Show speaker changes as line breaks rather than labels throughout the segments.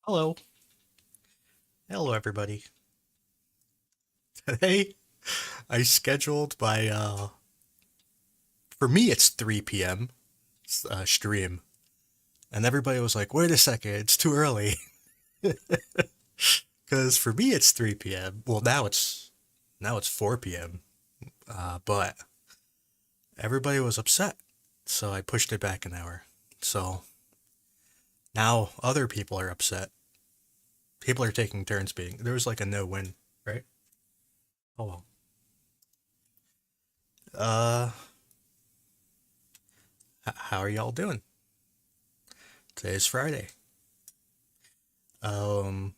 Hello. Hello, everybody. Today, I scheduled for me, it's 3 p.m. Stream. And everybody was like, wait a second, it's too early. Because for me, it's 3 p.m. Well, now it's 4 p.m. But everybody was upset. So I pushed it back an hour. So now other people are upset. People are taking turns being. There was like a no win, right? Oh well. Uh, how are y'all doing? Today's Friday. Um,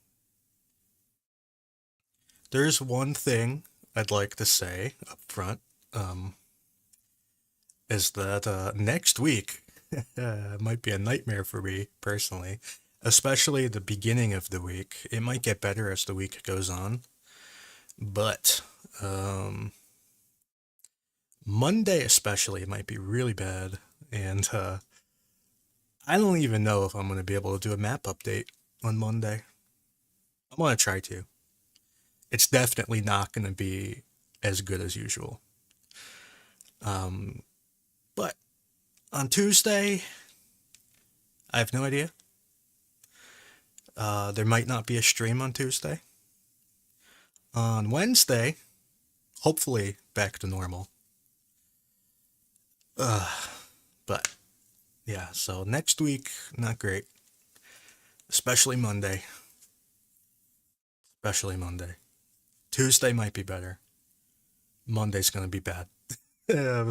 there's one thing I'd like to say up front. Um, is that next week might be a nightmare for me personally, especially the beginning of the week. It might get better as the week goes on, but um, Monday especially might be really bad, and I don't even know if I'm going to be able to do a map update on Monday. I'm going to try to. It's definitely not going to be as good as usual. Um, but on Tuesday, I have no idea. There might not be a stream on Tuesday. On Wednesday, hopefully back to normal. Uh, but yeah, so next week, not great. Especially Monday. Especially Monday. Tuesday might be better. Monday's going to be bad.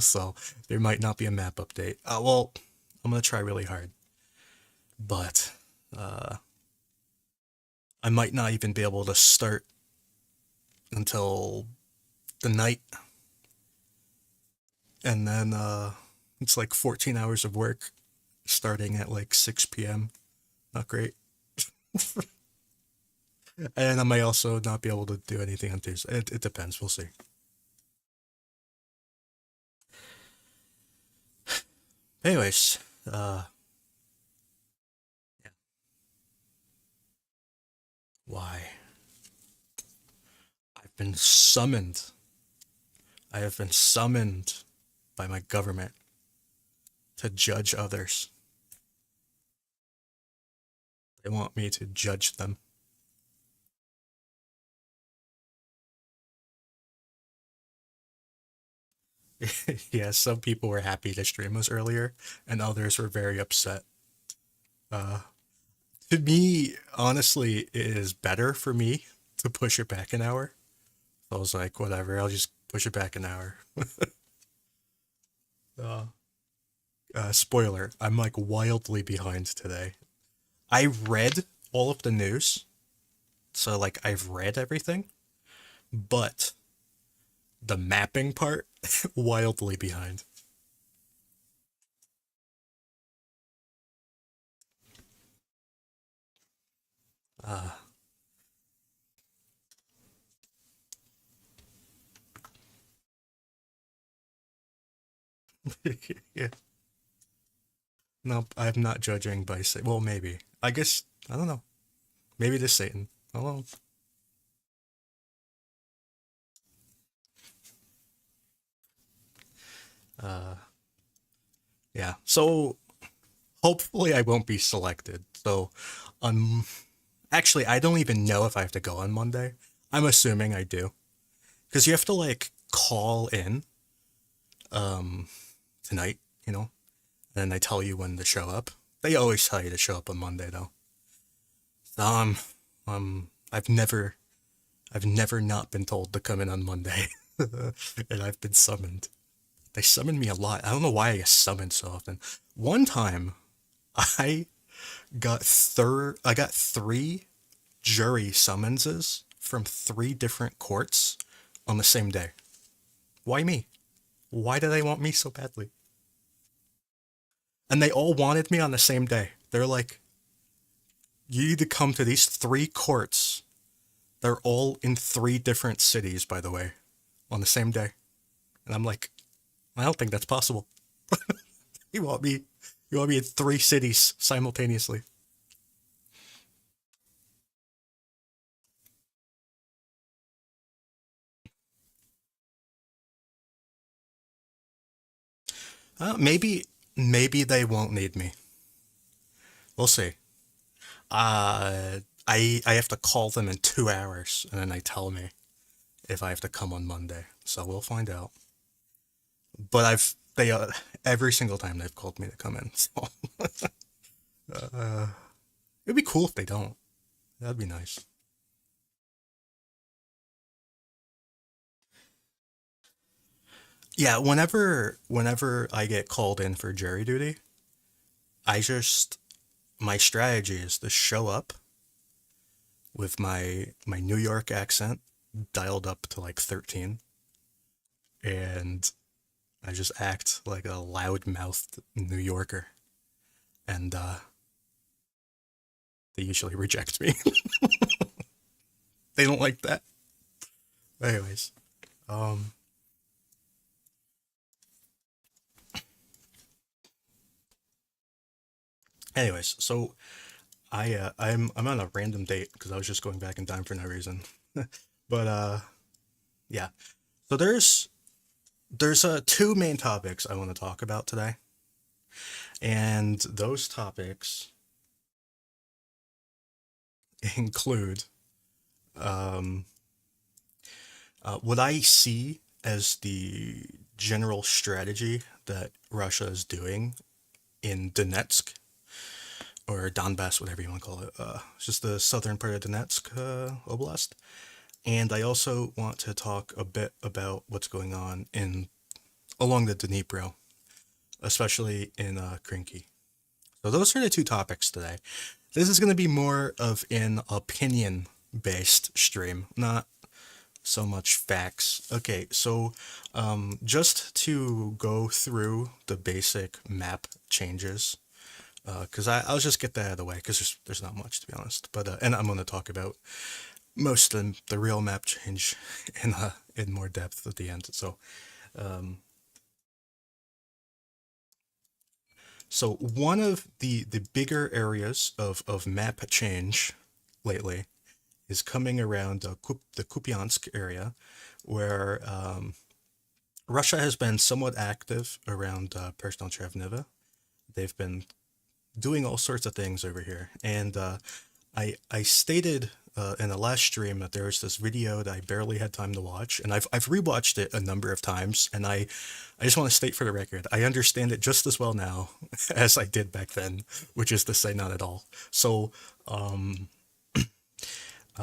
So there might not be a map update. Well, I'm going to try really hard. But I might not even be able to start until the night. And then it's like 14 hours of work starting at like 6 p.m. Not great. And I might also not be able to do anything on Tuesday. It depends. We'll see. Anyways, yeah. Why? I've been summoned. I have been summoned by my government to judge others. They want me to judge them. Yeah, some people were happy the stream was earlier, and others were very upset. Uh, to me, honestly, it is better for me to push it back an hour. So I was like, whatever, I'll just push it back an hour. uh, Spoiler, I'm like wildly behind today. I read all of the news, so like I've read everything, but the mapping part, wildly behind. Uh, yeah. Nope, I'm not judging by say. Well, maybe. I guess I don't know. Maybe it is Satan. I don't know. Uh, yeah. So hopefully I won't be selected. So, um, actually, I don't even know if I have to go on Monday. I'm assuming I do, because you have to like call in, um, tonight. You know, and they tell you when to show up. They always tell you to show up on Monday though. Um, I've never not been told to come in on Monday, and I've been summoned. They summon me a lot. I don't know why I get summoned so often. One time, I I got three jury summonses from three different courts on the same day. Why me? Why do they want me so badly? And they all wanted me on the same day. They're like, you need to come to these three courts. They're all in three different cities, by the way, on the same day. And I'm like, I don't think that's possible. You want me you want me in three cities simultaneously. Maybe they won't need me. We'll see. I have to call them in 2 hours, and then they tell me if I have to come on Monday. So we'll find out. But they every single time they've called me to come in. So it'd be cool if they don't. That'd be nice. Yeah, whenever I get called in for jury duty, I just my strategy is to show up with my New York accent dialed up to like 13, and I just act like a loud-mouthed New Yorker, and they usually reject me. They don't like that. Anyways, um, so I'm on a random date because I was just going back in time for no reason. But yeah. So there's two main topics I want to talk about today, and those topics include um, what I see as the general strategy that Russia is doing in Donetsk or Donbass, whatever you want to call it. It's just the southern part of Donetsk Oblast. And I also want to talk a bit about what's going on in along the Dnipro, especially in Krynky. So those are the two topics today. This is going to be more of an opinion based stream, not so much facts. Okay, so just to go through the basic map changes, because I'll just get that out of the way because there's not much to be honest. But and I'm going to talk about most of the real map change in more depth at the end. Um, so one of the bigger areas of map change lately is coming around the Kupiansk area, where Russia has been somewhat active around Personal Trevneva. They've been doing all sorts of things over here, and I stated in the last stream that there was this video that I barely had time to watch, and I've rewatched it a number of times, and I just want to state for the record, I understand it just as well now as I did back then, which is to say not at all. So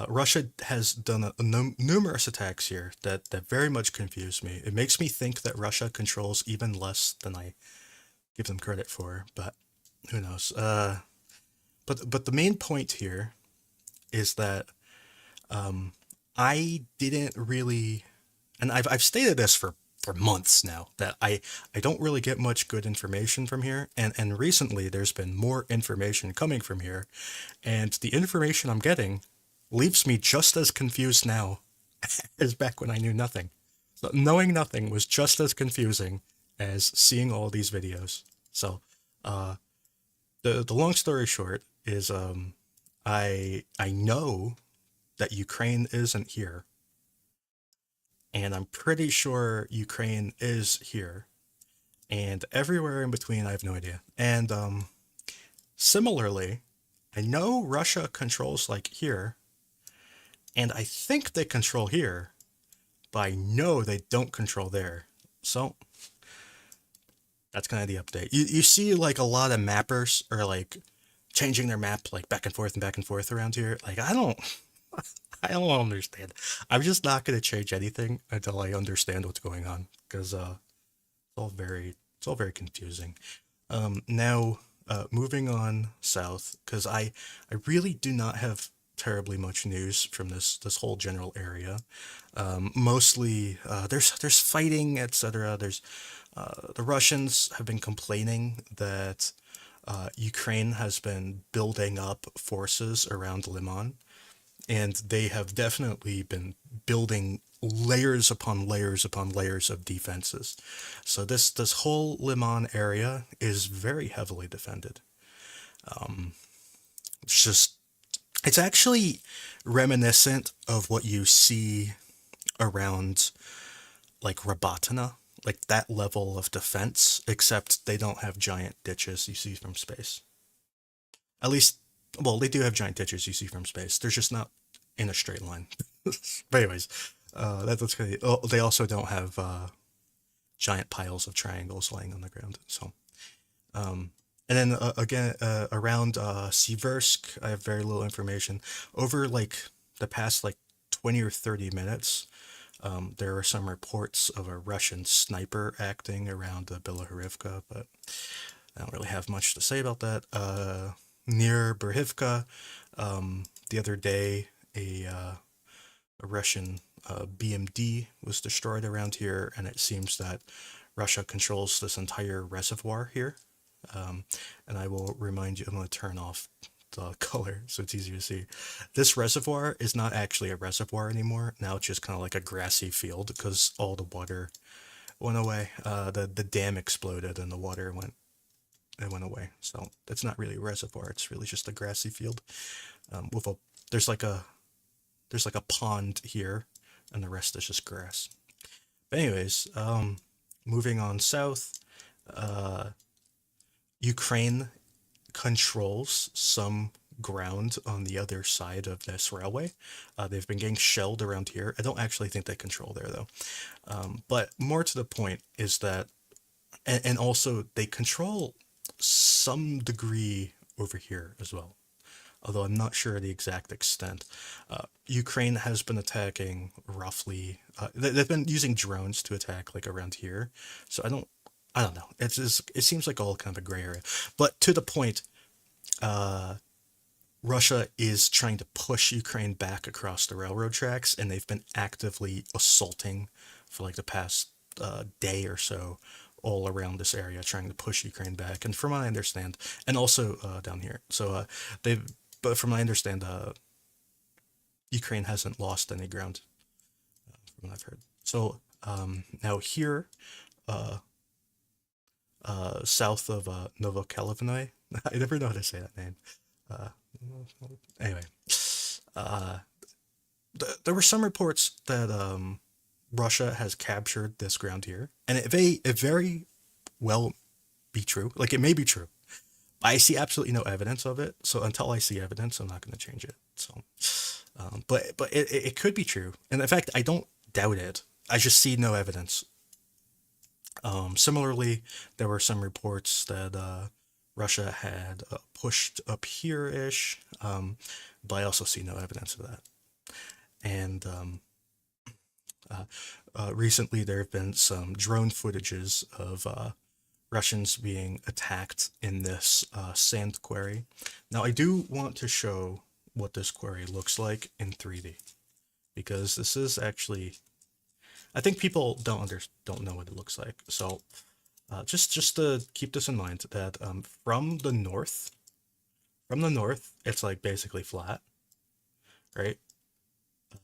Russia has done numerous attacks here that very much confuse me. It makes me think that Russia controls even less than I give them credit for, but who knows? But the main point here is that I didn't really, and I've stated this for months now that I don't really get much good information from here, and recently there's been more information coming from here, and the information I'm getting leaves me just as confused now as back when I knew nothing. So knowing nothing was just as confusing as seeing all these videos. So uh, the long story short is I know that Ukraine isn't here, and I'm pretty sure Ukraine is here, and everywhere in between I have no idea. And similarly, I know Russia controls like here, and I think they control here, but I know they don't control there. So that's kind of the update. You see like a lot of mappers are like changing their map like back and forth around here. Like I don't understand. I'm just not gonna change anything until I understand what's going on because it's all very confusing. Now moving on south because I really do not have terribly much news from this whole general area. Mostly there's fighting, etc. There's the Russians have been complaining that Ukraine has been building up forces around Liman, and they have definitely been building layers upon layers upon layers of defenses. So this whole Liman area is very heavily defended. It's just it's actually reminiscent of what you see around like Rabatana. like that level of defense, except they don't have giant ditches you see from space. At least, well, they do have giant ditches you see from space. They're just not in a straight line. But anyways, that's crazy. Oh, they also don't have giant piles of triangles laying on the ground. So, um, and then again, around Siversk, I have very little information. Over like the past like 20 or 30 minutes, there are some reports of a Russian sniper acting around Bilahorivka, but I don't really have much to say about that. Near Berhivka, the other day, a Russian BMD was destroyed around here, and it seems that Russia controls this entire reservoir here. Um, and I will remind you, I'm going to turn off the color so it's easier to see. This reservoir is not actually a reservoir anymore. Now it's just kind of like a grassy field because all the water went away. The dam exploded and the water went away. So it's not really a reservoir. It's really just a grassy field. With a there's like a there's like a pond here, and the rest is just grass. But anyways, moving on south, uh, Ukraine controls some ground on the other side of this railway. They've been getting shelled around here. I don't actually think they control there though. But more to the point is that, and also they control some degree over here as well. Although I'm not sure the exact extent. Ukraine has been attacking roughly. They've been using drones to attack like around here. So I don't know. It seems like all kind of a gray area. But to the point, uh, Russia is trying to push Ukraine back across the railroad tracks, and they've been actively assaulting for like the past day or so all around this area, trying to push Ukraine back. And from what I understand, and also down here, so they've, but from what I understand, Ukraine hasn't lost any ground, from what I've heard. So now here, uh, south of Novokalovnoye, I never know how to say that name. Uh, anyway, uh, there were some reports that Russia has captured this ground here, and it very well be true. Like it may be true. I see absolutely no evidence of it. So until I see evidence, I'm not going to change it. So, but it could be true, and in fact, I don't doubt it. I just see no evidence. Similarly, there were some reports that Russia had pushed up here ish, but I also see no evidence of that. And uh, recently, there have been some drone footages of Russians being attacked in this sand quarry. Now, I do want to show what this quarry looks like in 3D because this is actually, I think people don't know what it looks like. So just to keep this in mind that from the north, it's like basically flat, right?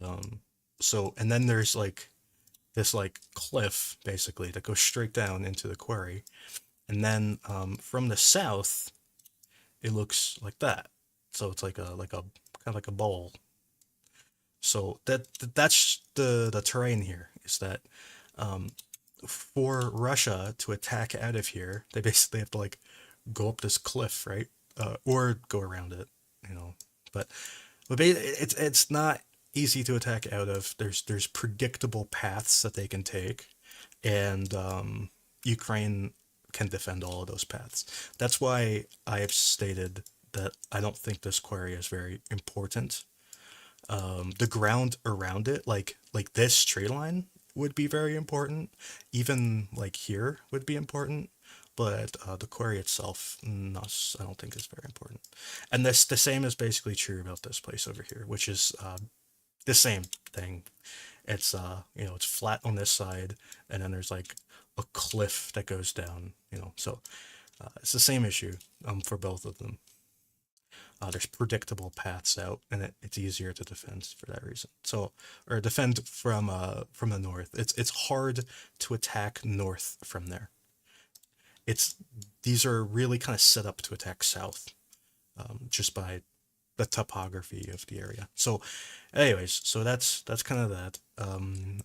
Um, so and then there's like this like cliff basically that goes straight down into the quarry, and then from the south, it looks like that. So it's like a kind of like a bowl. So that's the terrain here is that um, for Russia to attack out of here, they basically have to like go up this cliff, right? Or go around it, you know. But it's not easy to attack out of. There's predictable paths that they can take, and Ukraine can defend all of those paths. That's why I have stated that I don't think this quarry is very important. The ground around it, like this tree line, would be very important. Even like here would be important, but the quarry itself, not, I don't think is very important. And this the same is basically true about this place over here, which is the same thing. It's it's flat on this side, and then there's like a cliff that goes down. So it's the same issue for both of them. There's predictable paths out, and it's easier to defend for that reason. So, or defend from the north. It's hard to attack north from there. It's These are really kind of set up to attack south, just by the topography of the area. So, anyways, so that's kind of that.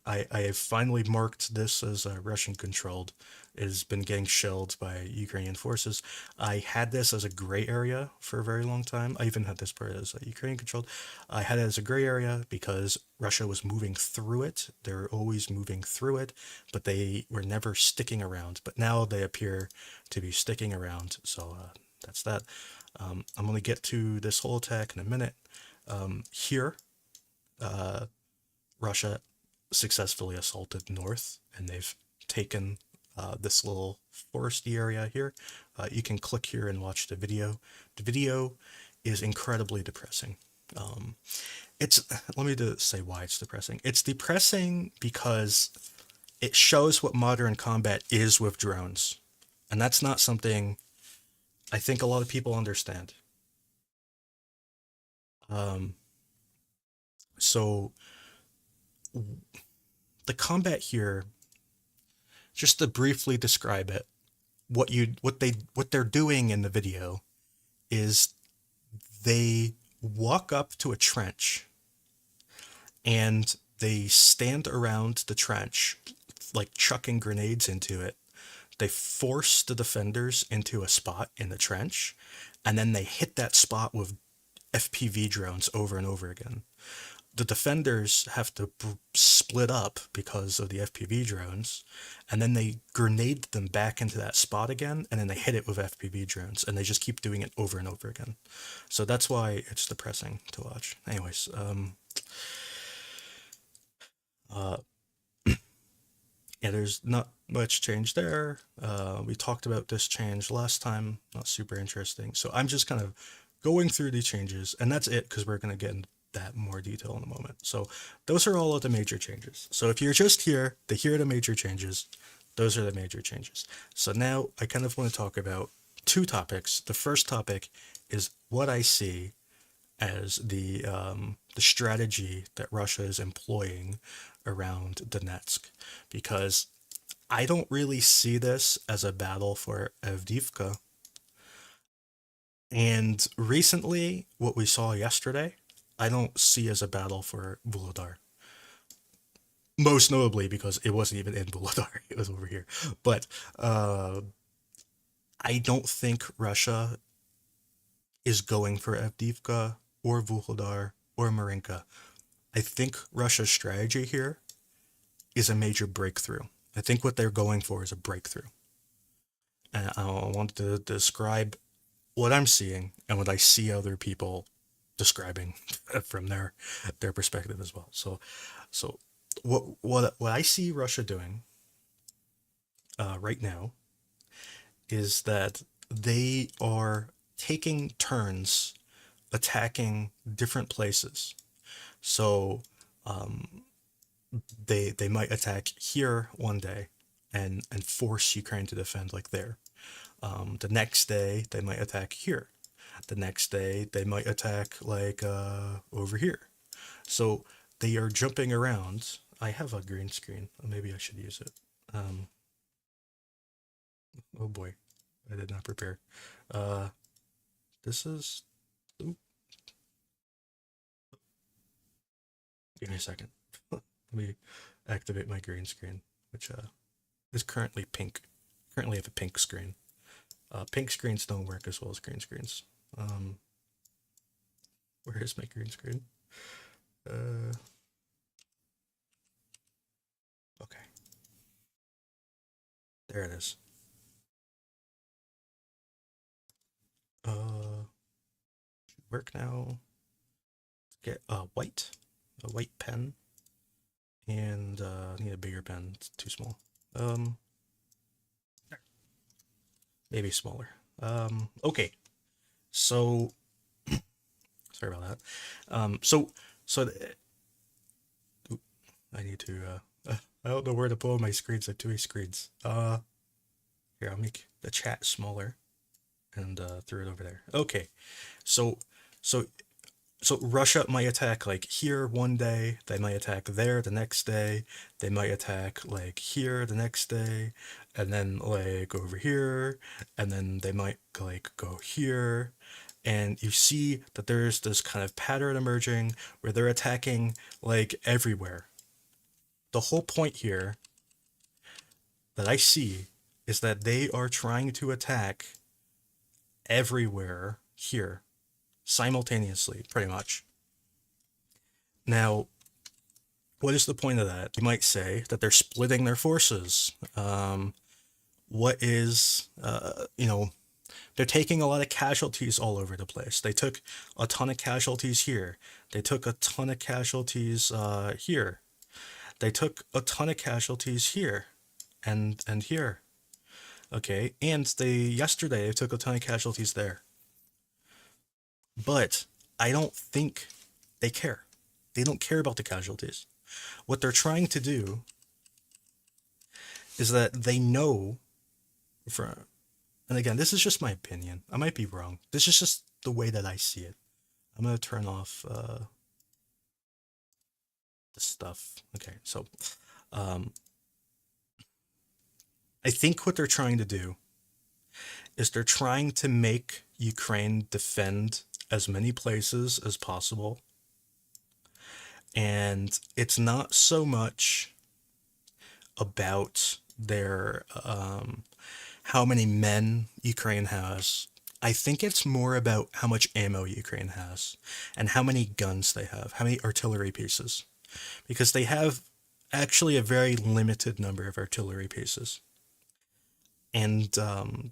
I have finally marked this as Russian controlled. It has been getting shelled by Ukrainian forces. I had this as a gray area for a very long time. I even had this part as Ukrainian controlled. I had it as a gray area because Russia was moving through it. They're always moving through it, but they were never sticking around. But now they appear to be sticking around. So that's that. I'm going to get to this whole attack in a minute. Here, Russia successfully assaulted north, and they've taken this little foresty area here. You can click here and watch the video. The video is incredibly depressing. It's let me just say why it's depressing. It's depressing because it shows what modern combat is with drones, and that's not something I think a lot of people understand. Um, so the combat here, just to briefly describe it, what they're doing in the video is they walk up to a trench and they stand around the trench like chucking grenades into it. They force the defenders into a spot in the trench, and then they hit that spot with FPV drones over and over again. The defenders have to split up because of the FPV drones, and then they grenade them back into that spot again, and then they hit it with FPV drones, and they just keep doing it over and over again. So that's why it's depressing to watch. Anyways, uh, yeah, there's not much change there. We talked about this change last time. Not super interesting. So I'm just kind of going through the changes, and that's it because we're going to get into that more detail in a moment. So those are all of the major changes. So if you're just here to hear the major changes, those are the major changes. So now I kind of want to talk about two topics. The first topic is what I see as the strategy that Russia is employing around Donetsk, because I don't really see this as a battle for Avdiivka. And recently, what we saw yesterday, I don't see as a battle for Vuhledar. Most notably because it wasn't even in Vuhledar; it was over here. But I don't think Russia is going for Avdiivka or Vuhledar or Marinka. I think Russia's strategy here is a major breakthrough. I think what they're going for is a breakthrough. And I wanted to describe what I'm seeing and what I see other people describing from their perspective as well. So what I see Russia doing right now is that they are taking turns attacking different places. So they might attack here one day and force Ukraine to defend like there. The next day they might attack here. The next day they might attack like over here. So they are jumping around. I have a green screen. Maybe I should use it. Oh boy, I did not prepare. Uh, this is. Oop, give me a second. Let me activate my green screen, which is currently pink. Currently have a pink screen. Pink screens don't work as well as green screens. Where is my green screen? Okay, there it is. Work now. Get a white pen, and I need a bigger pen. It's too small. Maybe smaller. Okay. So sorry about that. So I need to. I don't know where to pull my screens. I have two screens. Here, I'll make the chat smaller and throw it over there. Okay. So so so Russia might attack like here one day, they might attack there the next day, they might attack like here the next day, and then like over here, and then they might like go here, and you see that there's this kind of pattern emerging where they're attacking like everywhere. The whole point here that I see is that they are trying to attack everywhere here simultaneously, pretty much. Now, what is the point of that? You might say that they're splitting their forces. What is, they're taking a lot of casualties all over the place. They took a ton of casualties here. They took a ton of casualties here. They took a ton of casualties here and here. Okay, and they yesterday they took a ton of casualties there. But I don't think they care. They don't care about the casualties. What they're trying to do is that they know for, and again, this is just my opinion. I might be wrong. This is just the way that I see it. I'm gonna turn off the stuff. Okay, so um, I think what they're trying to do is they're trying to make Ukraine defend as many places as possible. And it's not so much about their how many men Ukraine has. I think it's more about how much ammo Ukraine has and how many guns they have, how many artillery pieces. Because they have actually a very limited number of artillery pieces. And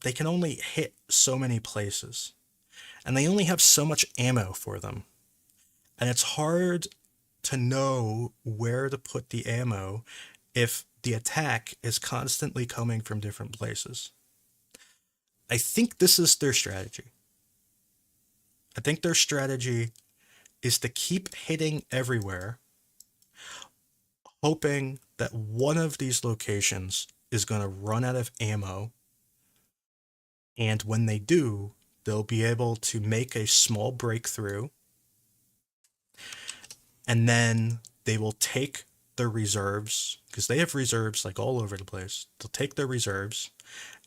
they can only hit so many places. And they only have so much ammo for them. And it's hard to know where to put the ammo if the attack is constantly coming from different places. I think this is their strategy. I think their strategy is to keep hitting everywhere, hoping that one of these locations is going to run out of ammo. And when they do, they'll be able to make a small breakthrough. And then they will take their reserves, because they have reserves like all over the place. They'll take their reserves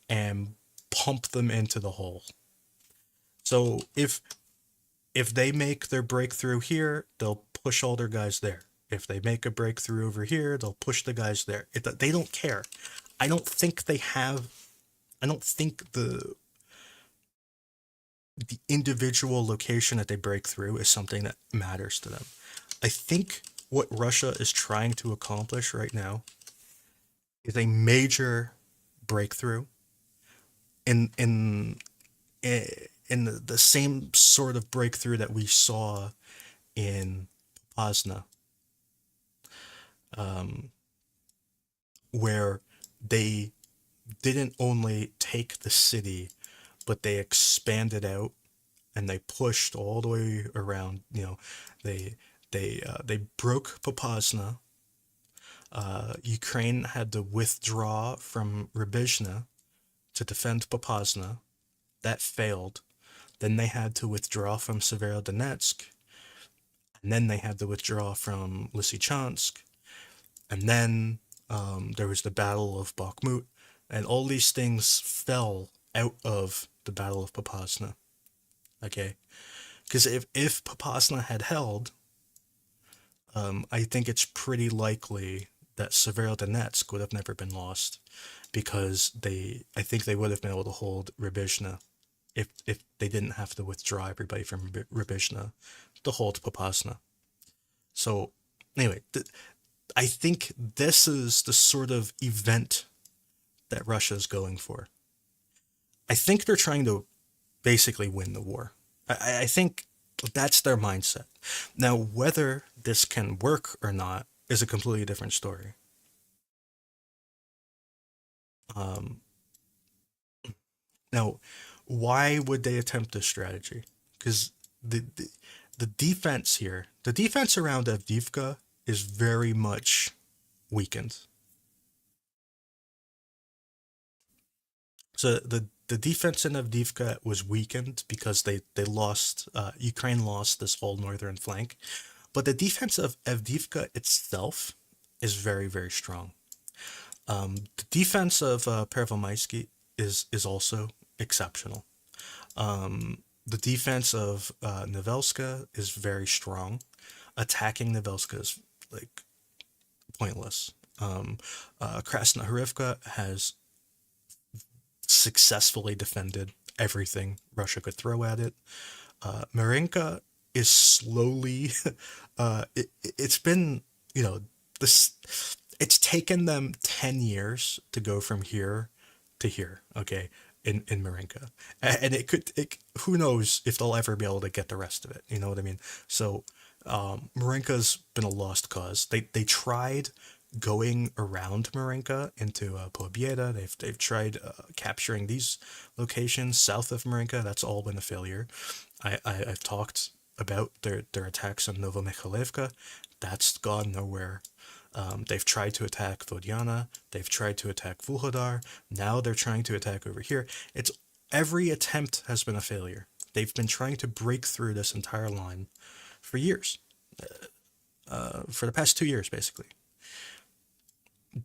and pump them into the hole. So if they make their breakthrough here, they'll push all their guys there. If they make a breakthrough over here, they'll push the guys there. They don't care. I don't think they have. I don't think the individual location that they break through is something that matters to them. I think what Russia is trying to accomplish right now is a major breakthrough in the same sort of breakthrough that we saw in Pozna, where they didn't only take the city, but they expanded out and they pushed all the way around. They broke Popasna. Ukraine had to withdraw from Rubizhna to defend Popasna. That failed. Then they had to withdraw from Severodonetsk. And then they had to withdraw from Lysychansk. And then there was the Battle of Bakhmut. And all these things fell out of the Battle of Popasna. Okay? Because if Popasna had held, I think it's pretty likely that Severodonetsk would have never been lost, because I think they would have been able to hold Rubizhna if they didn't have to withdraw everybody from Rubizhna to hold Popasna. So anyway, I think this is the sort of event that Russia is going for. I think they're trying to basically win the war. I think that's their mindset. Now, whether this can work or not is a completely different story. Now, why would they attempt this strategy? Because the defense here, the defense around Avdiivka is very much weakened. So the defense in Avdiivka was weakened because they lost, Ukraine lost this whole northern flank. But the defense of Avdiivka itself is very, very strong. The defense of Pervomaisky is also exceptional. the defense of Novelska is very strong. Attacking Novelska is like pointless. Krasnohorivka has successfully defended everything Russia could throw at it. Marinka is slowly, it's been, you know, this, it's taken them 10 years to go from here to here, okay, in Marinka. And who knows if they'll ever be able to get the rest of it, you know what I mean? So, Marinka's been a lost cause. They tried going around Marinka into Pobieda. They've tried capturing these locations south of Marinka. That's all been a failure. I've talked about their attacks on Novomikhailivka. That's gone nowhere. They've tried to attack Vodiana. They've tried to attack Vuhledar. Now they're trying to attack over here. It's every attempt has been a failure. They've been trying to break through this entire line for years, for the past 2 years, basically.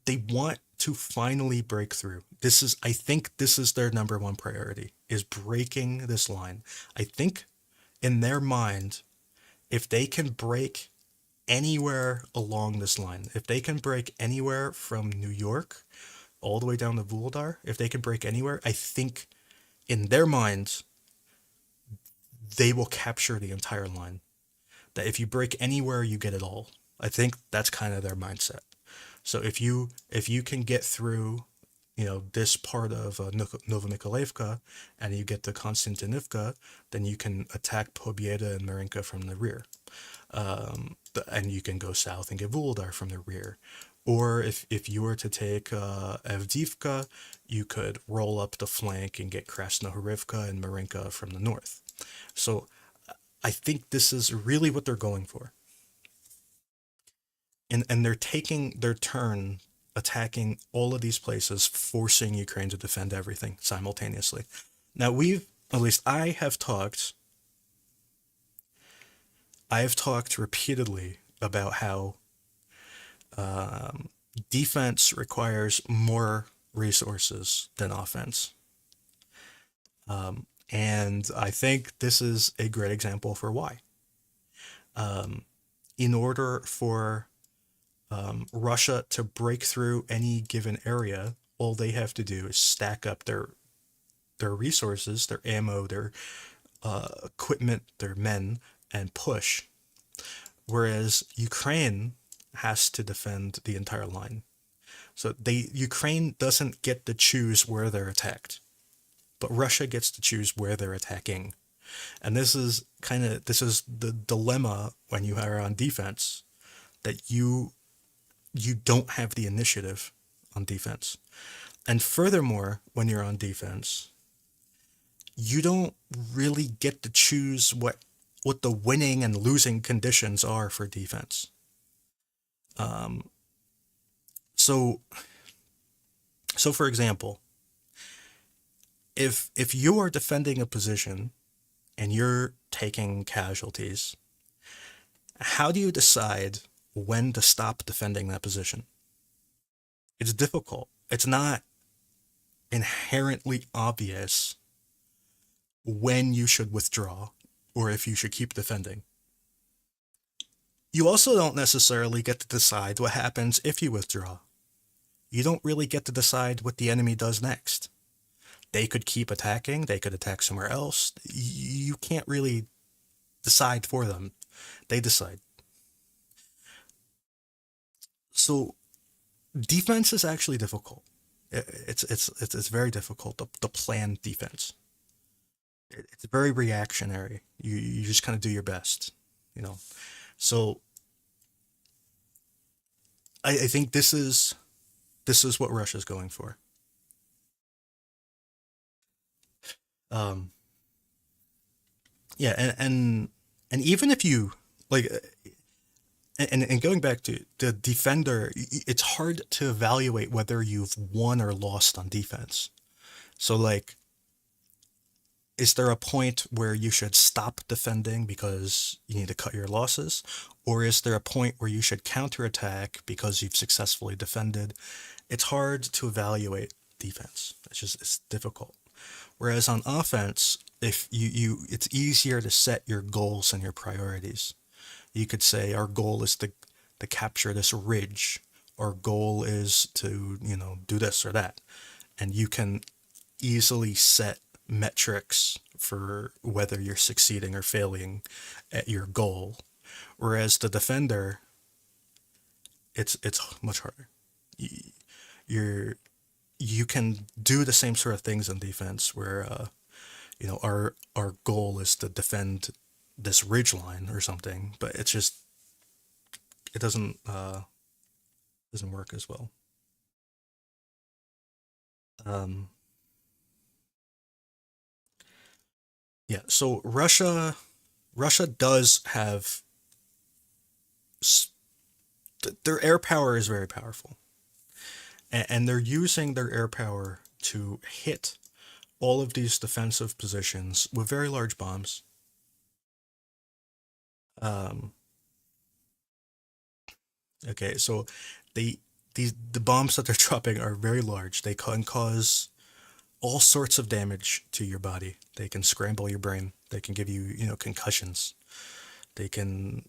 They want to finally break through. I think this is their number one priority, is breaking this line. I think in their mind, if they can break anywhere along this line, if they can break anywhere from New York all the way down to Vuhledar, if they can break anywhere, I think in their minds, they will capture the entire line. That if you break anywhere, you get it all. I think that's kind of their mindset. So if you can get through, this part of Novomikhailivka and you get to Konstantinivka, then you can attack Pobieda and Marinka from the rear. And you can go south and get Vuhledar from the rear. Or if you were to take Avdiivka, you could roll up the flank and get Krasnohorivka and Marinka from the north. So I think this is really what they're going for. And they're taking their turn attacking all of these places, forcing Ukraine to defend everything simultaneously. Now at least I have talked repeatedly about how defense requires more resources than offense. And I think this is a great example for why. In order for Russia to break through any given area, all they have to do is stack up their resources, their ammo, their equipment, their men, and push. Whereas Ukraine has to defend the entire line. So Ukraine doesn't get to choose where they're attacked, but Russia gets to choose where they're attacking. And this is the dilemma when you are on defense, that you don't have the initiative on defense. And furthermore, when you're on defense, you don't really get to choose what the winning and losing conditions are for defense. So for example, if you are defending a position and you're taking casualties, how do you decide when to stop defending that position? It's difficult. It's not inherently obvious when you should withdraw or if you should keep defending. You also don't necessarily get to decide what happens if you withdraw. You don't really get to decide what the enemy does next. They could keep attacking. They could attack somewhere else. You can't really decide for them. They decide. So defense is actually difficult. It's very difficult to plan defense. It's very reactionary. You just kind of do your best, So I think this is what Russia's going for. Yeah, and even if you like, and going back to the defender, it's hard to evaluate whether you've won or lost on defense. So like, is there a point where you should stop defending because you need to cut your losses? Or is there a point where you should counterattack because you've successfully defended? It's hard to evaluate defense. It's difficult. Whereas on offense, if you it's easier to set your goals and your priorities. You could say our goal is to capture this ridge. Our goal is to, do this or that. And you can easily set metrics for whether you're succeeding or failing at your goal. Whereas the defender, it's much harder. You're you can do the same sort of things in defense where our goal is to defend this ridge line or something, but it doesn't work as well. Um, yeah, so Russia does have their air power is very powerful, and they're using their air power to hit all of these defensive positions with very large bombs. Um, okay, so they the bombs that they're dropping are very large. They can cause all sorts of damage to your body. They can scramble your brain. They can give you, concussions. They can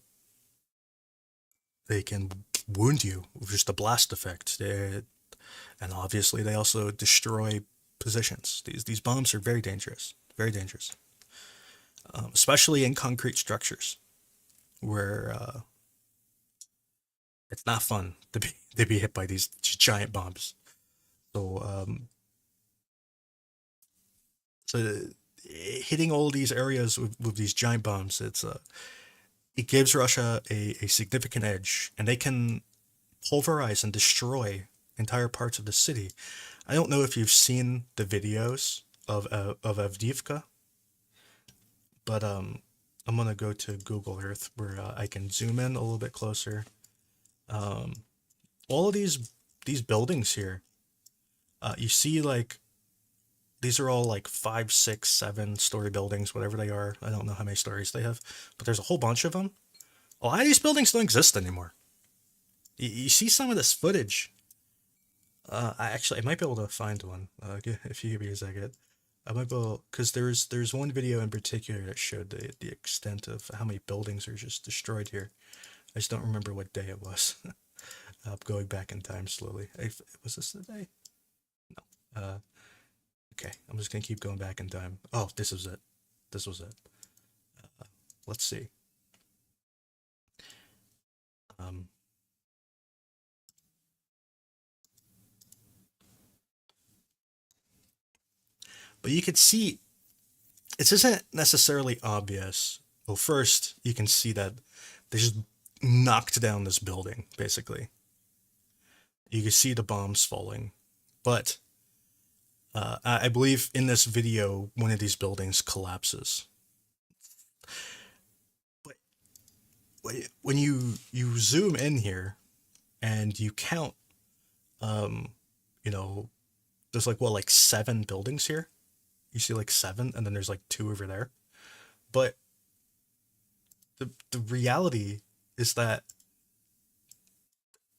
they can wound you with just a blast effect. And obviously, they also destroy positions. These bombs are very dangerous, especially in concrete structures where it's not fun to be hit by these giant bombs. So so hitting all these areas with these giant bombs, it gives Russia a significant edge, and they can pulverize and destroy entire parts of the city. I don't know if you've seen the videos of Avdiivka, but I'm gonna go to Google Earth where I can zoom in a little bit closer. Um, all of these buildings here, you see like these are all like 5, 6, 7 story buildings, whatever they are. I don't know how many stories they have, but there's a whole bunch of them. A lot of these buildings don't exist anymore. You see some of this footage. I might be able to find one. If you give me a second, I might be able because there's one video in particular that showed the extent of how many buildings are just destroyed here. I just don't remember what day it was. I'm going back in time slowly. Was this the day? Uh, okay, I'm just gonna keep going back in time. Oh, this was it. This was it. Let's see. Um, but you could see it isn't necessarily obvious. Well, first you can see that they just knocked down this building. Basically, you can see the bombs falling, but I believe in this video one of these buildings collapses. But when you zoom in here and you count, um, you know, there's like 7 buildings here. You see like seven, and then there's like two over there. But the reality is that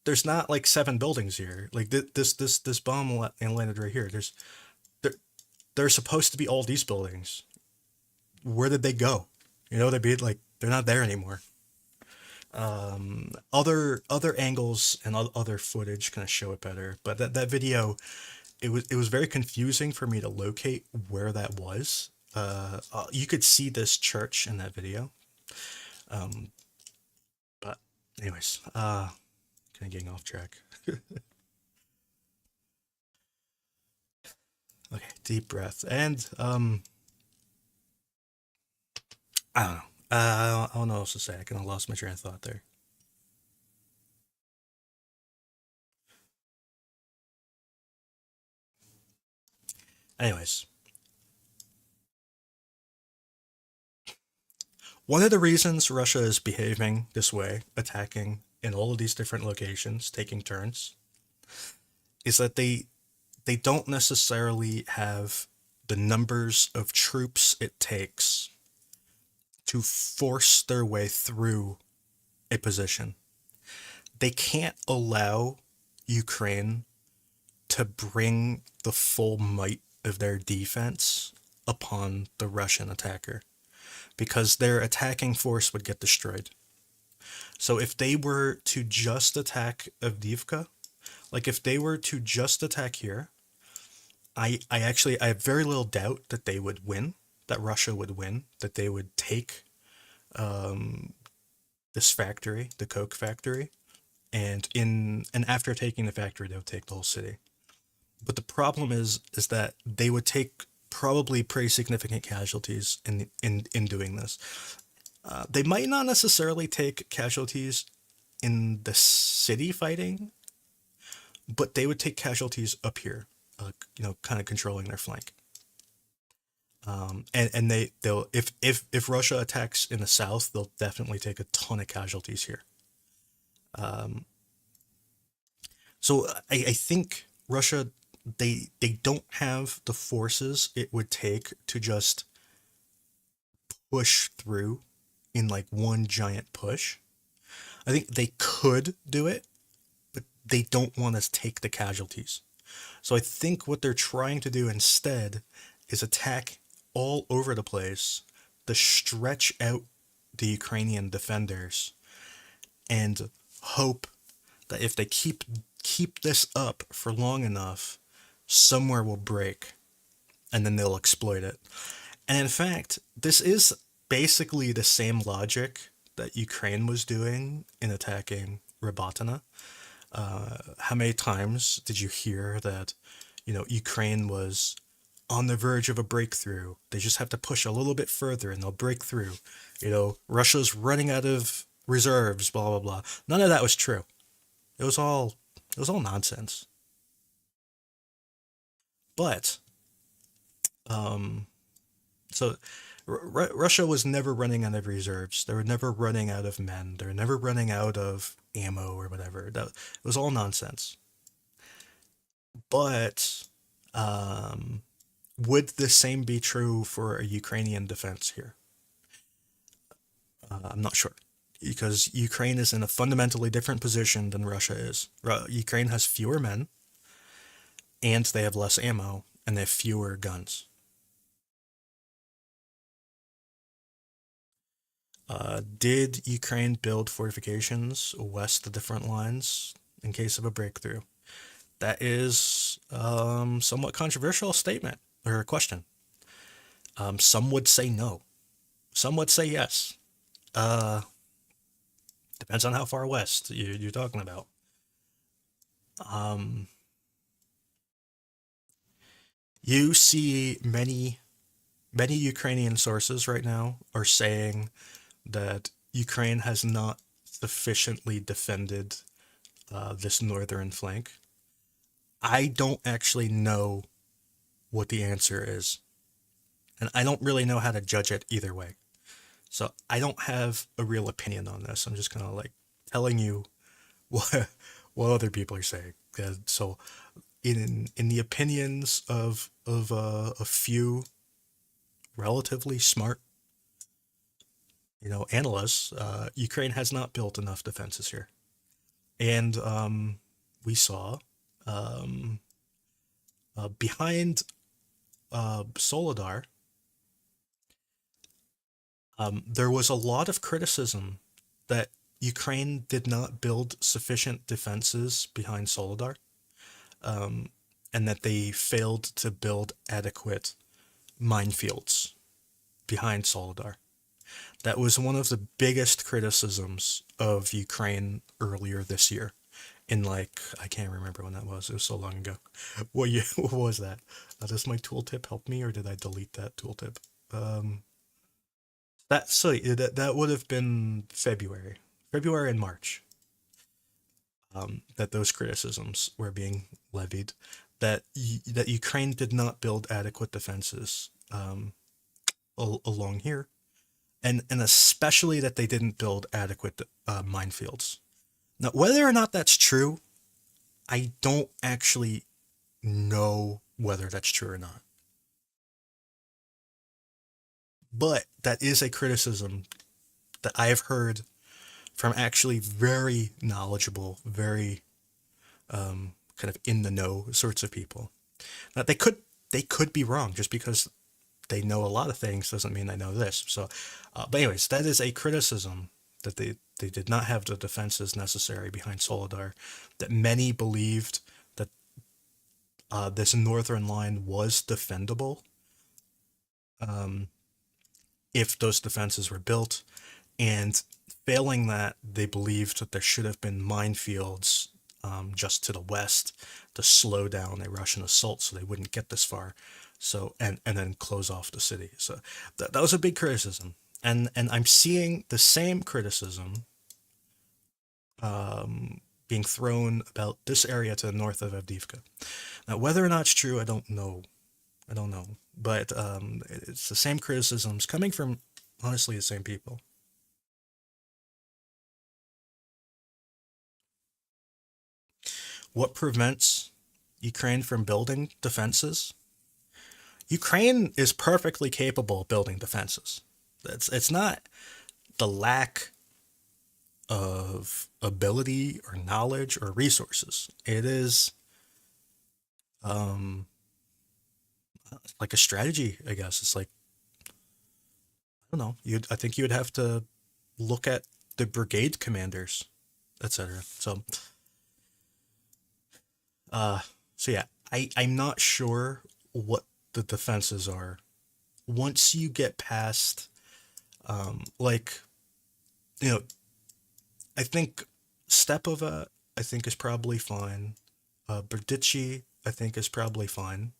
there's not like 7 buildings here. Like this bomb landed right here. There there's supposed to be all these buildings. Where did they go? They'd be like they're not there anymore. Other angles and other footage kind of show it better, but that video it was very confusing for me to locate where that was. You could see this church in that video. Um, but anyways, kind of getting off track. Okay, deep breath, and I don't know. I don't know what else to say. I kind of lost my train of thought there. Anyways, one of the reasons Russia is behaving this way, attacking in all of these different locations, taking turns, is that they don't necessarily have the numbers of troops it takes to force their way through a position. They can't allow Ukraine to bring the full might of their defense upon the Russian attacker because their attacking force would get destroyed. So if they were to just attack Avdiivka, like if they were to just attack here, I have very little doubt that they would win, that Russia would win, that they would take this factory, the Coke factory, and after taking the factory, they would take the whole city. But the problem is that they would take probably pretty significant casualties in doing this. They might not necessarily take casualties in the city fighting, but they would take casualties up here, kind of controlling their flank. And they'll if Russia attacks in the south, they'll definitely take a ton of casualties here. So I think Russia they don't have the forces it would take to just push through in like one giant push. I think they could do it, but they don't want to take the casualties. So I think what they're trying to do instead is attack all over the place to stretch out the Ukrainian defenders and hope that if they keep this up for long enough, somewhere will break and then they'll exploit it. And in fact, this is basically the same logic that Ukraine was doing in attacking Rabatina. How many times did you hear that, Ukraine was on the verge of a breakthrough? They just have to push a little bit further and they'll break through. Russia's running out of reserves, blah, blah, blah. None of that was true. It was all nonsense. But, so Russia was never running out of reserves. They were never running out of men. They were never running out of ammo or whatever. It was all nonsense. But would the same be true for a Ukrainian defense here? I'm not sure. Because Ukraine is in a fundamentally different position than Russia is. Ukraine has fewer men, and they have less ammo, and they have fewer guns. Did Ukraine build fortifications west of the front lines in case of a breakthrough? That is somewhat controversial statement or a question. Some would say no. Some would say yes. Depends on how far west you're talking about. You see many Ukrainian sources right now are saying that Ukraine has not sufficiently defended this northern flank. I don't actually know what the answer is, and I don't really know how to judge it either way. So I don't have a real opinion on this. I'm just kind of like telling you what other people are saying. So in the opinions of a few relatively smart analysts, Ukraine has not built enough defenses here, and we saw behind Soledar. There was a lot of criticism that Ukraine did not build sufficient defenses behind Soledar, and that they failed to build adequate minefields behind Soledar. That was one of the biggest criticisms of Ukraine earlier this year. I can't remember when that was. It was so long ago. What was that? Does my tooltip help me, or did I delete that tooltip? That would have been February and March. That those criticisms were being levied, that Ukraine did not build adequate defenses along here, and especially that they didn't build adequate minefields. Now, whether or not that's true, I don't actually know whether that's true or not. But that is a criticism that I have heard from actually very knowledgeable, very kind of in the know sorts of people. Now they could be wrong just because they know a lot of things doesn't mean they know this. So, but anyways, that is a criticism that they did not have the defenses necessary behind Solidar. That many believed that this northern line was defendable if those defenses were built, and failing that, they believed that there should have been minefields just to the west to slow down a Russian assault so they wouldn't get this far. So and then close off the city. So that was a big criticism, and I'm seeing the same criticism being thrown about this area to the north of Avdiivka. Now, whether or not it's true, I don't know. I don't know, but it's the same criticisms coming from honestly the same people. What prevents Ukraine from building defenses? Ukraine is perfectly capable of building defenses. It's not the lack of ability or knowledge or resources. It is like a strategy, I guess. It's like, I don't know. I think you would have to look at the brigade commanders, etc. Uh so yeah, I'm not sure what the defenses are once you get past like, you know, I think Stepova, I think, is probably fine. Berdichi, I think, is probably fine.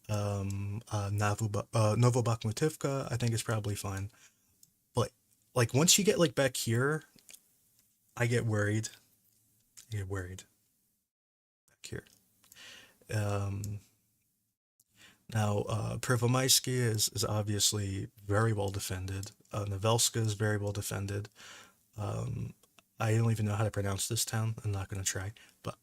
Novobakhmutivka, I think, is probably fine. But like once you get like back here, I get worried. I get worried back here. Um, Now, Prvomysky is obviously very well defended. Novelska is very well defended. Um, I don't even know how to pronounce this town. I'm not going to try, but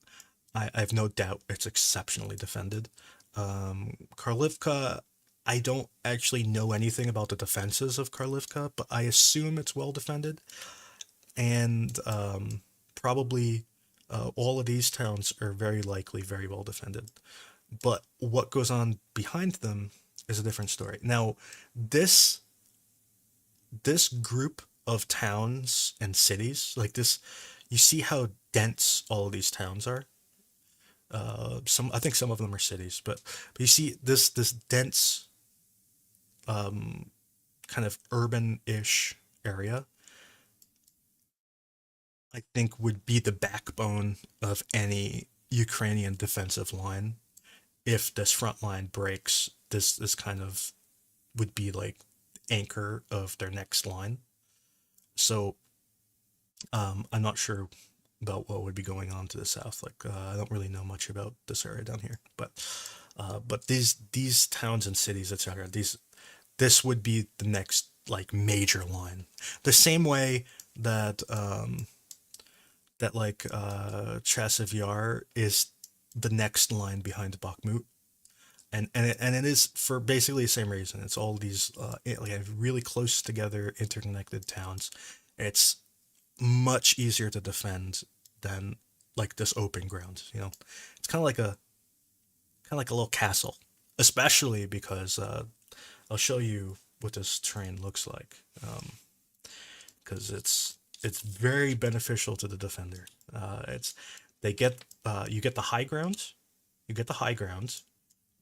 I have no doubt it's exceptionally defended. Karlivka, I don't actually know anything about the defenses of Karlivka, but I assume it's well defended. And probably all of these towns are very likely very well defended. But what goes on behind them is a different story. Now, this this group of towns and cities, like this, you see how dense all of these towns are. Some, I think some of them are cities, but you see this dense kind of urban-ish area. I think would be the backbone of any Ukrainian defensive line. If this front line breaks, this kind of would be like anchor of their next line. So I'm not sure about what would be going on to the south. Like I don't really know much about this area down here, but these towns and cities, etc. These this would be the next like major line. The same way that like Chasiv Yar is the next line behind Bakhmut, and it is for basically the same reason. It's all these like really close together interconnected towns. It's much easier to defend than like this open ground. You know, it's kind of like a little castle, especially because I'll show you what this terrain looks like because it's very beneficial to the defender. It's they get you get the high ground, you get the high ground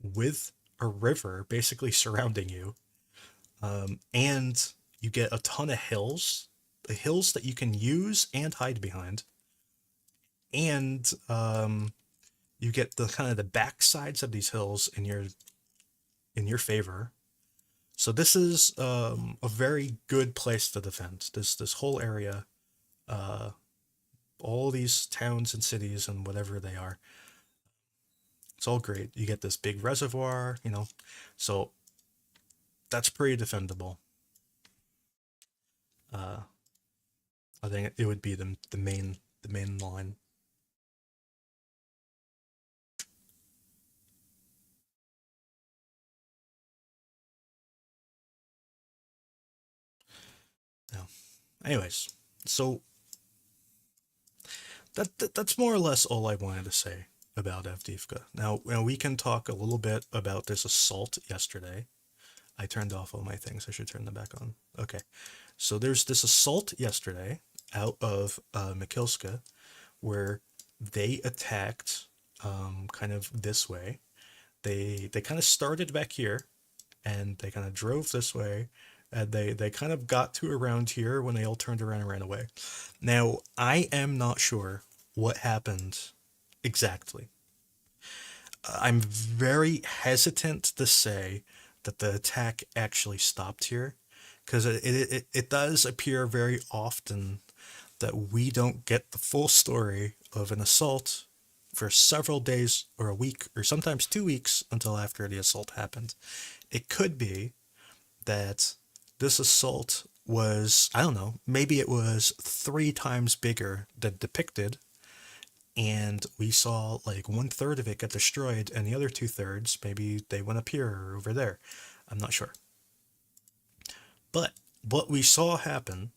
with a river basically surrounding you, and you get a ton of hills, the hills that you can use and hide behind, and you get the kind of the back sides of these hills in your favor. So this is a very good place to defend this whole area, uh, all these towns and cities and whatever they are. It's all great. You get this big reservoir, you know, so that's pretty defendable. Uh, I think it would be the main line. Yeah. Anyways, so that's more or less all I wanted to say about Avdiivka. Now we can talk a little bit about this assault yesterday. I turned off all my things. I should turn them back on. Okay. So there's this assault yesterday out of Mikilska where they attacked kind of this way. They kind of started back here and they kind of drove this way and they kind of got to around here when they all turned around and ran away. Now, I am not sure what happened exactly. I'm very hesitant to say that the attack actually stopped here because it does appear very often that we don't get the full story of an assault for several days or a week or sometimes 2 weeks until after the assault happened. It could be that this assault was, I don't know, maybe it was 3 times bigger than depicted, and we saw like 1/3 of it get destroyed, and the other 2/3, maybe they went up here or over there. I'm not sure. But what we saw happen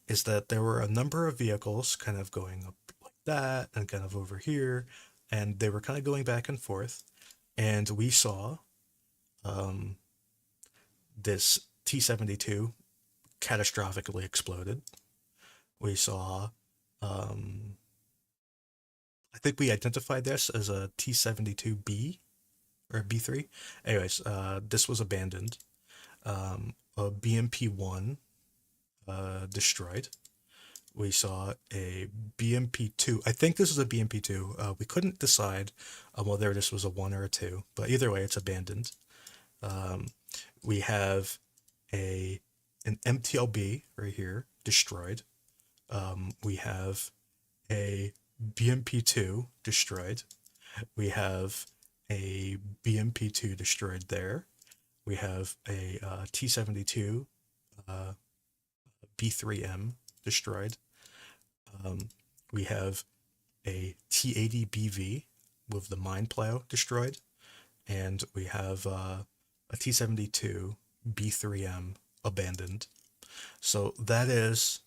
is that there were a number of vehicles kind of going up like that and kind of over here, and they were kind of going back and forth. And we saw this T-72 catastrophically exploded. We saw, I think we identified this as a T-72B or a B3. Anyways, this was abandoned. A BMP-1 destroyed. We saw a BMP-2. I think this is a BMP-2. We couldn't decide whether this was a 1 or a 2, but either way, it's abandoned. We have an MTLB right here, destroyed. We have a BMP-2 destroyed. We have a BMP-2 destroyed there. We have a T-72 B3M destroyed. We have a T-80 BV with the mine plow destroyed. And we have a T-72 B3M abandoned. So that is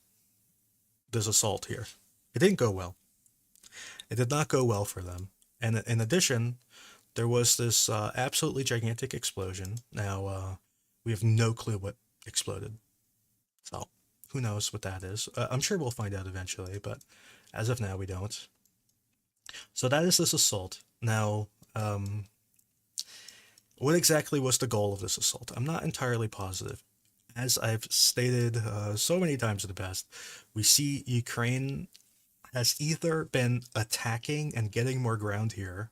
this assault here. It didn't go well. It did not go well for them. And in addition, there was this absolutely gigantic explosion. Now, we have no clue what exploded. So, who knows what that is? I'm sure we'll find out eventually, but as of now, we don't. So that is this assault. Now, what exactly was the goal of this assault? I'm not entirely positive. As I've stated so many times in the past, we see Ukraine has either been attacking and getting more ground here,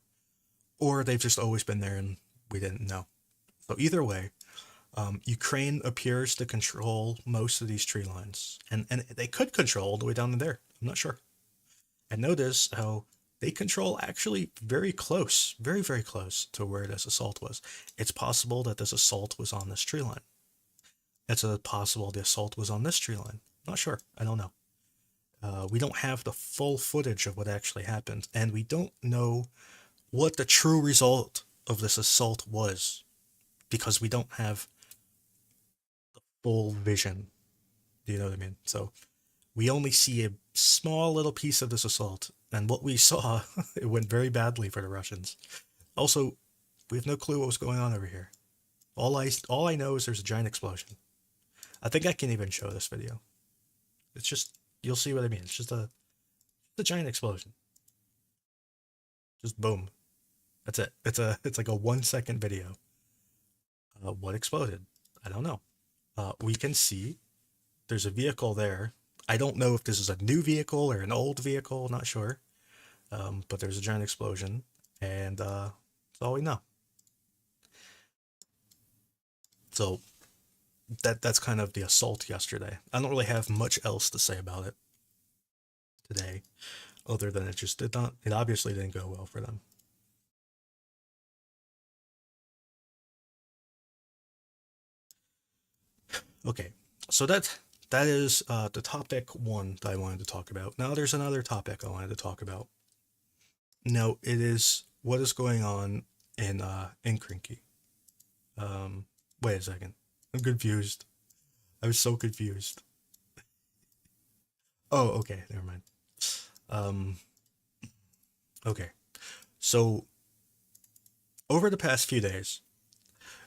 or they've just always been there and we didn't know. So either way, Ukraine appears to control most of these tree lines, and they could control all the way down to there. I'm not sure. And notice how they control actually very close, very, very close to where this assault was. It's possible that this assault was on this tree line. It's possible the assault was on this tree line. Not sure. I don't know. We don't have the full footage of what actually happened, and we don't know what the true result of this assault was because we don't have the full vision. Do you know what I mean? So we only see a small little piece of this assault, and what we saw, it went very badly for the Russians. Also, we have no clue what was going on over here. All I know is there's a giant explosion. I think I can even show this video. It's just, you'll see what I mean. It's just a giant explosion. Just boom. That's it. It's like a 1-second video. What exploded? I don't know. We can see there's a vehicle there. I don't know if this is a new vehicle or an old vehicle. Not sure. But there's a giant explosion, and that's all we know. So that's kind of the assault yesterday. I don't really have much else to say about it today, other than it obviously didn't go well for them. Okay, so that is the topic 1 that I wanted to talk about. Now there's another topic I wanted to talk about. Now it is what is going on in Krynky. Wait a second. I'm confused. I was so confused. Oh, okay, never mind. Um, okay. So over the past few days,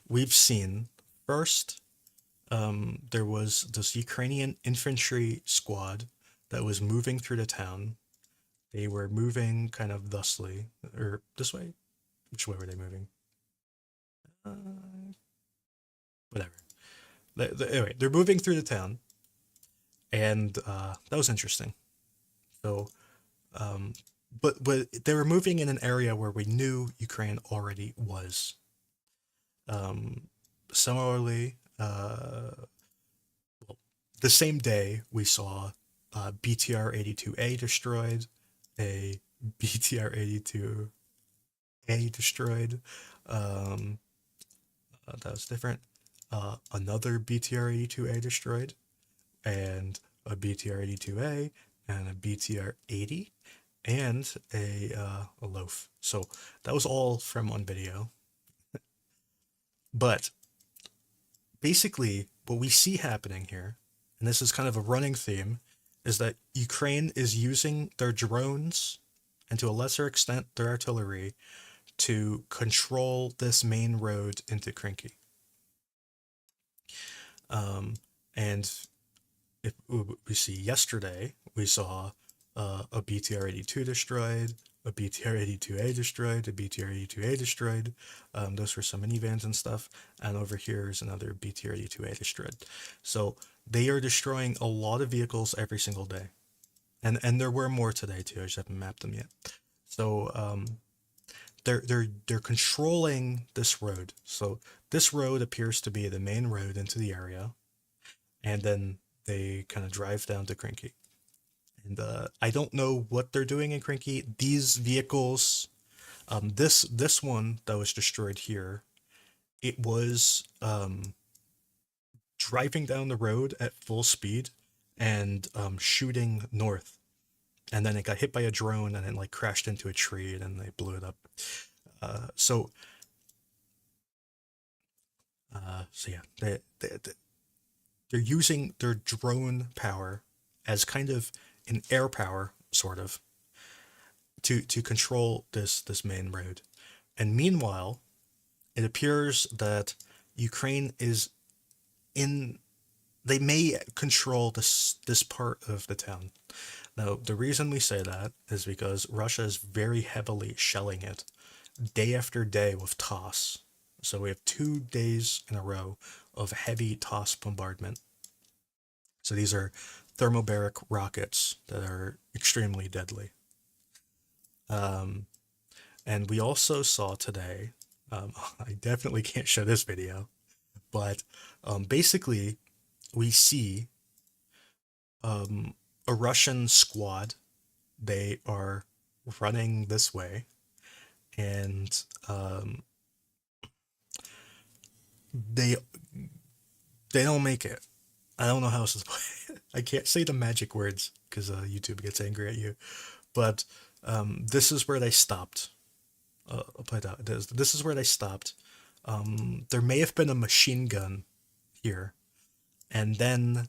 we've seen first, there was this Ukrainian infantry squad that was moving through the town. They were moving kind of thusly, or this way. Which way were they moving? Uh, Whatever. Anyway, they're moving through the town, and that was interesting. So, um, but they were moving in an area where we knew Ukraine already was. Um, Similarly, the same day we saw BTR 82A destroyed, a BTR 82A destroyed. Um, that was different. Another BTR 82A destroyed, and a BTR 82A, and a BTR 80, and a loaf. So that was all from one video. But basically, what we see happening here, and this is kind of a running theme, is that Ukraine is using their drones and to a lesser extent their artillery to control this main road into Krynky. And if we see yesterday, we saw a BTR 82 destroyed, a BTR 82A destroyed, a BTR 82A destroyed. Those were some minivans and stuff. And over here is another BTR 82A destroyed. So they are destroying a lot of vehicles every single day. And there were more today too. I just haven't mapped them yet. So they're controlling this road. So this road appears to be the main road into the area, and then they kind of drive down to Krynky. And I don't know what they're doing in Krynky. These vehicles, this one that was destroyed here, it was driving down the road at full speed and shooting north. And then it got hit by a drone and then like crashed into a tree and then they blew it up. So yeah, they're using their drone power as kind of an air power, sort of, to control this main road. And meanwhile, it appears that Ukraine is in. They may control this part of the town. Now, the reason we say that is because Russia is very heavily shelling it day after day with TOS. So we have 2 days in a row of heavy TOS bombardment. So these are thermobaric rockets that are extremely deadly. And we also saw today, I definitely can't show this video, but basically we see a Russian squad. They are running this way, and they don't make it. I don't know how else to play. I can't say the magic words because YouTube gets angry at you. But this is where they stopped. I'll play it out. This is where they stopped. There may have been a machine gun here, and then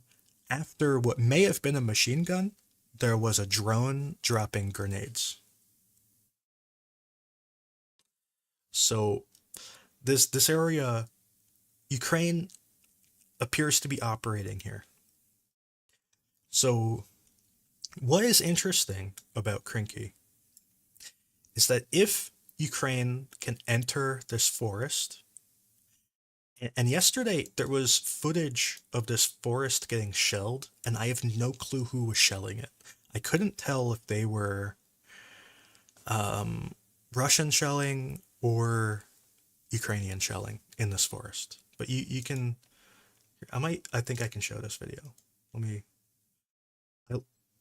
after what may have been a machine gun, there was a drone dropping grenades. So this area, Ukraine appears to be operating here. So what is interesting about Krynky is that if Ukraine can enter this forest, and yesterday there was footage of this forest getting shelled, and I have no clue who was shelling it. I couldn't tell if they were Russian shelling or Ukrainian shelling in this forest. But you can, I think I can show this video. Let me,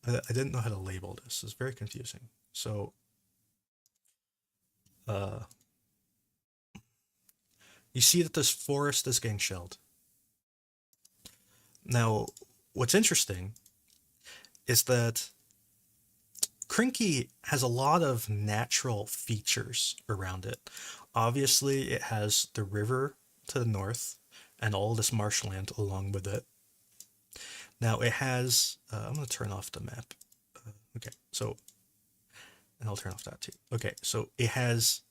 I didn't know how to label this. It's very confusing. So, you see that this forest is getting shelled. Now, what's interesting is that Krynky has a lot of natural features around it. Obviously, it has the river to the north and all this marshland along with it. Now, it has, I'm going to turn off the map. Okay, so, and I'll turn off that too. Okay, so it has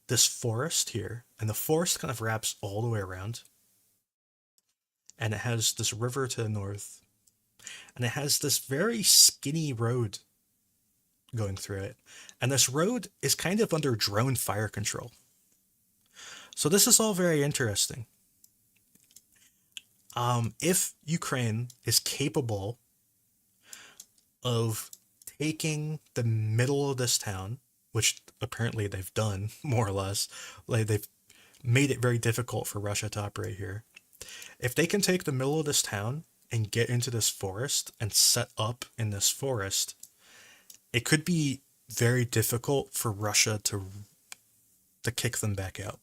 this forest here, and the forest kind of wraps all the way around. and it has this river to the north, and it has this very skinny road going through it. And this road is kind of under drone fire control. So this is all very interesting. If Ukraine is capable of taking the middle of this town, which apparently they've done more or less, like they've made it very difficult for Russia to operate here. If they can take the middle of this town and get into this forest and set up in this forest, it could be very difficult for Russia to kick them back out.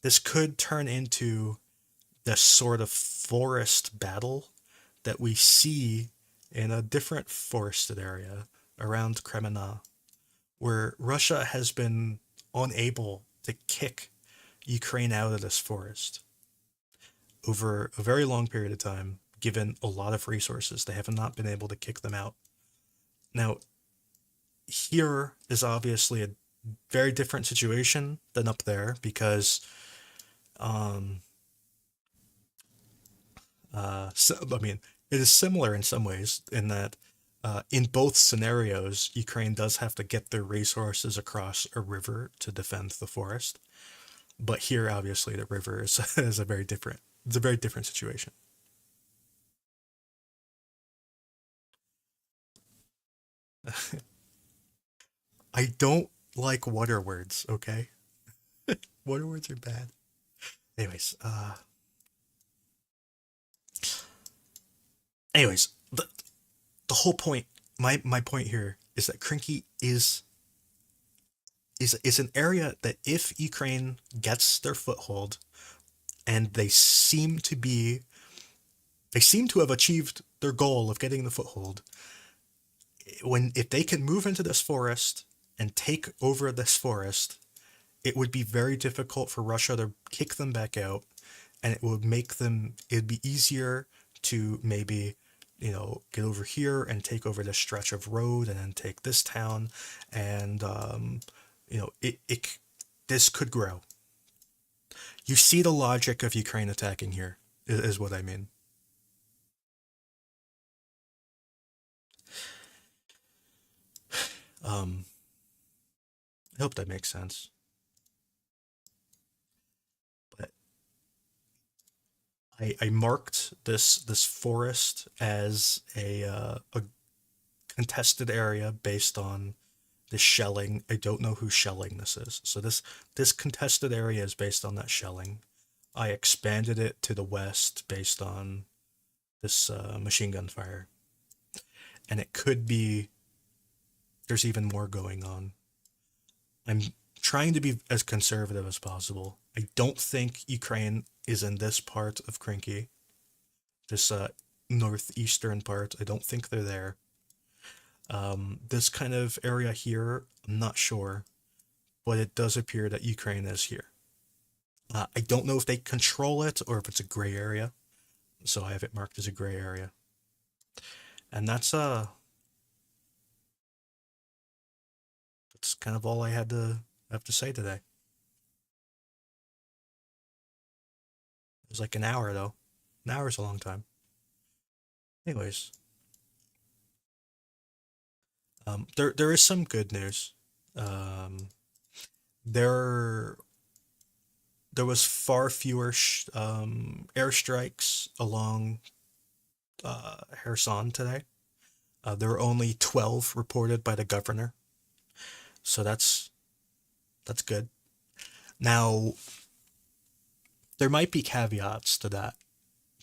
This could turn into the sort of forest battle that we see in a different forested area around Kremena, where Russia has been unable to kick Ukraine out of this forest over a very long period of time, given a lot of resources. They have not been able to kick them out. Now, here is obviously a very different situation than up there because so, I mean, it is similar in some ways in that in both scenarios, Ukraine does have to get their resources across a river to defend the forest. But here, obviously, the river is, is a very different. It's a very different situation. I don't like water words. Okay, water words are bad. Anyways, anyways, the whole point, my point here is that Krynky is an area that if Ukraine gets their foothold and they seem to have achieved their goal of getting the foothold, when if they can move into this forest and take over this forest, it would be very difficult for Russia to kick them back out, and it would make them it'd be easier to maybe get over here and take over this stretch of road and then take this town, and it this could grow. You see the logic of Ukraine attacking here is what I mean. um I hope that makes sense. But I marked this forest as a contested area based on the shelling. I don't know whose shelling this is. So this contested area is based on that shelling. I expanded it to the west based on this machine gun fire, and it could be there's even more going on. I'm trying to be as conservative as possible. I don't think Ukraine is in this part of Krynky, this northeastern part. I don't think they're there. This kind of area here, I'm not sure, but it does appear that Ukraine is here. I don't know if they control it or if it's a gray area, so I have it marked as a gray area. And that's kind of all I had to have to say today. It was like an hour though. An hour is a long time. Anyways, there is some good news. Um, there there was far fewer airstrikes along Kherson today. There were only 12 reported by the governor, so that's good. Now there might be caveats to that.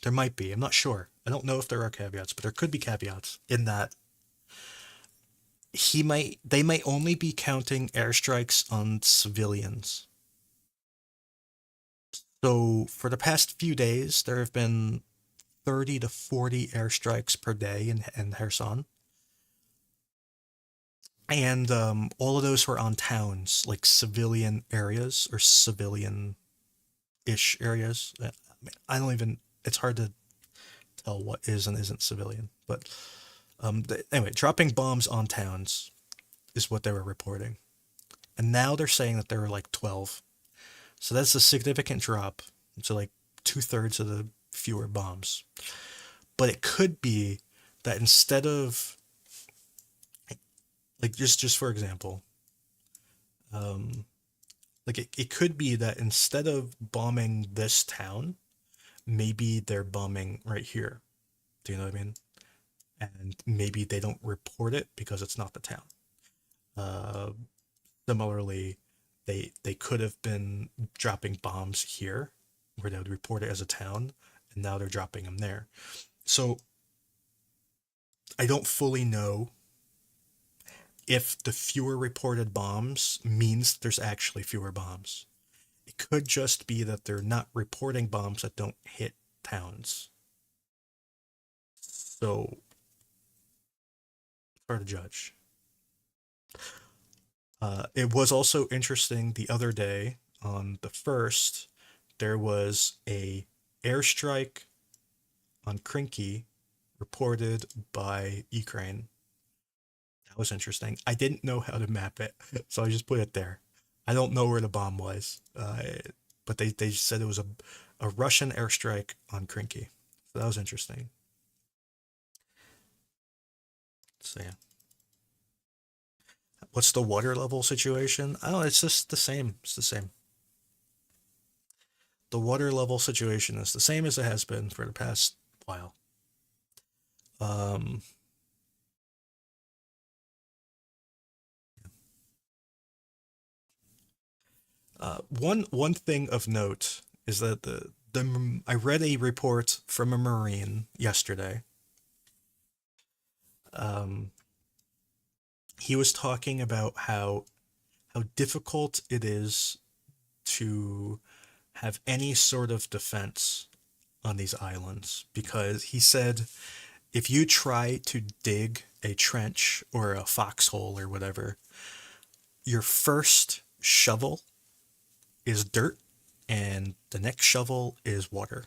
There might be. I'm not sure. I don't know if there are caveats, but there could be caveats in that they might only be counting airstrikes on civilians. So for the past few days, there have been 30 to 40 airstrikes per day in Kherson. And all of those were on towns, like civilian areas or civilian ish areas. I don't even, it's hard to tell what is and isn't civilian. But anyway, dropping bombs on towns is what they were reporting. And now they're saying that there were like 12. So that's a significant drop. So like two-thirds of the fewer bombs. But it could be that instead of, like, just for example, um, like it could be that instead of bombing this town, maybe they're bombing right here. Do you know what I mean? And maybe they don't report it because it's not the town. Uh, Similarly, they could have been dropping bombs here, where they would report it as a town, and now they're dropping them there. So I don't fully know if the fewer reported bombs means there's actually fewer bombs. It could just be that they're not reporting bombs that don't hit towns. So, hard to judge. It was also interesting the other day on the 1st, there was a airstrike on Krynky reported by Ukraine. That was interesting. I didn't know how to map it, so I just put it there. I don't know where the bomb was, but they said it was a Russian airstrike on Krynky. So that was interesting. So yeah. What's the water level situation? Oh, it's just the same. It's the same. The water level situation is the same as it has been for the past while. Um, one thing of note is that the I read a report from a Marine yesterday. Um, he was talking about how difficult it is to have any sort of defense on these islands because he said if you try to dig a trench or a foxhole or whatever, your first shovel is dirt and the next shovel is water.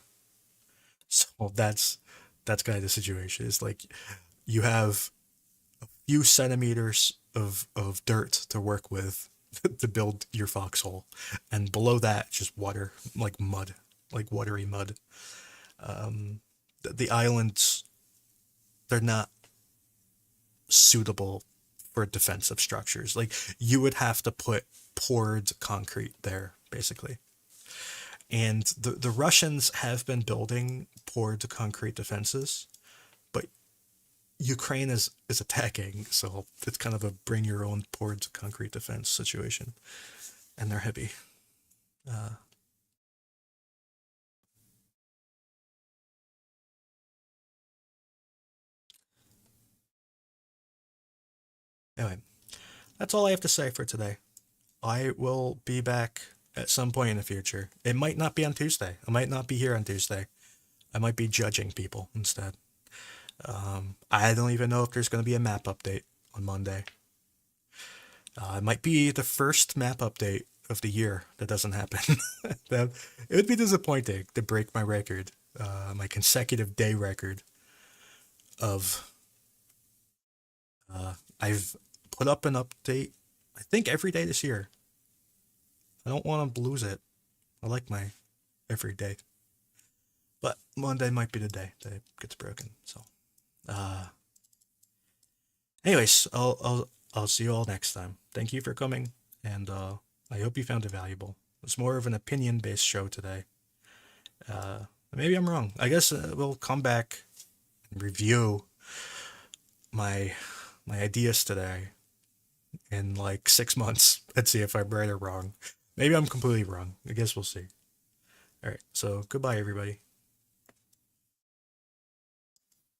So that's kind of the situation. It's like you have a few centimeters of dirt to work with to build your foxhole, and below that just water, like mud, like watery mud. The islands, they're not suitable for defensive structures. Like you would have to put poured concrete there, basically. And the Russians have been building poured concrete defenses, but Ukraine is attacking, so it's kind of a bring your own poured concrete defense situation, and they're heavy. Uh, anyway, that's all I have to say for today. I will be back at some point in the future. It might not be on Tuesday. I might not be here on Tuesday. I might be judging people instead. I don't even know if there's going to be a map update on Monday. It might be the first map update of the year that doesn't happen. That it would be disappointing to break my record, my consecutive day record of. I've put up an update. I think every day this year. I don't want to lose it. I like my every day, but Monday might be the day that it gets broken. So, uh, anyways, I'll see you all next time. Thank you for coming, and I hope you found it valuable. It's more of an opinion based show today. Maybe I'm wrong. I guess we'll come back and review my my ideas today in like 6 months and see if I'm right or wrong. Maybe I'm completely wrong. I guess we'll see. All right. So goodbye, everybody.